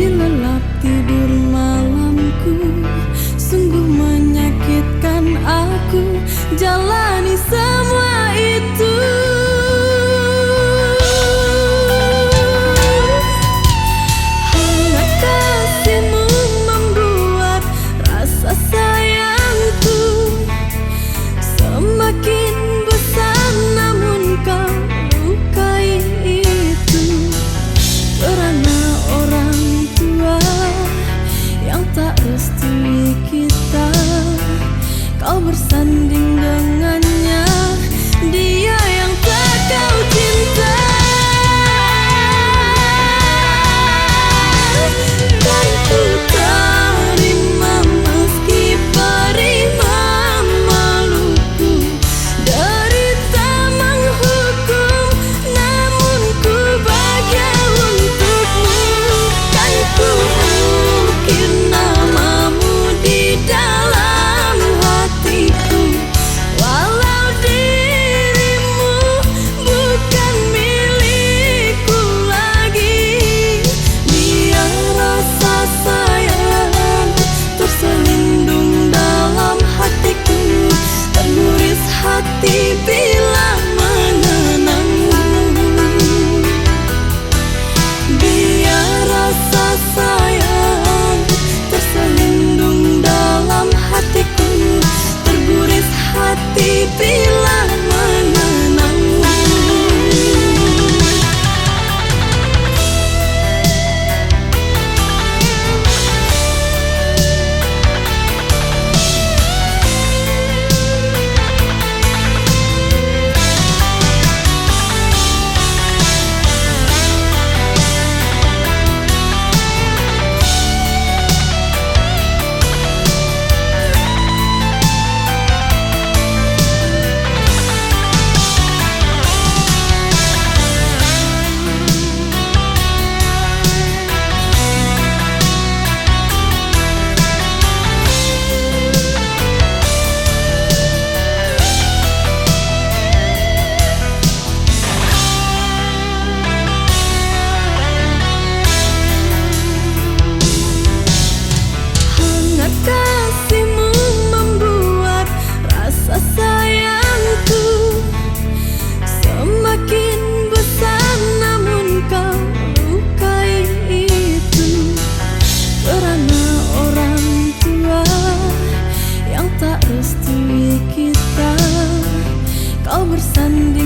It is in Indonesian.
lelap tidur malamku, sungguh menyakitkan aku jalani semua itu. Hangat kasihmu membuat rasa sayangku semakin besar, namun kau lukai itu. Karena orang tua yang tak restui kita, kau bersanding dengannya, dia yang tak kau cinta. Dan ku terima meski beri memaluku, derita menghukum, namun ku bahagia untukmu. Kan ku ukir namamu di dalam hatiku, walau dirimu bukan milikku lagi. Biar rasa sayang terselindung dalam hatiku, terguris hati bila mengenangmu. Biar rasa sayang terselindung dalam hatiku, terguris hati bila mengenangmu. Kasihmu membuat rasa sayangku semakin besar, namun kau lukai itu. Karena orang tua yang tak restui kita, kau bersanding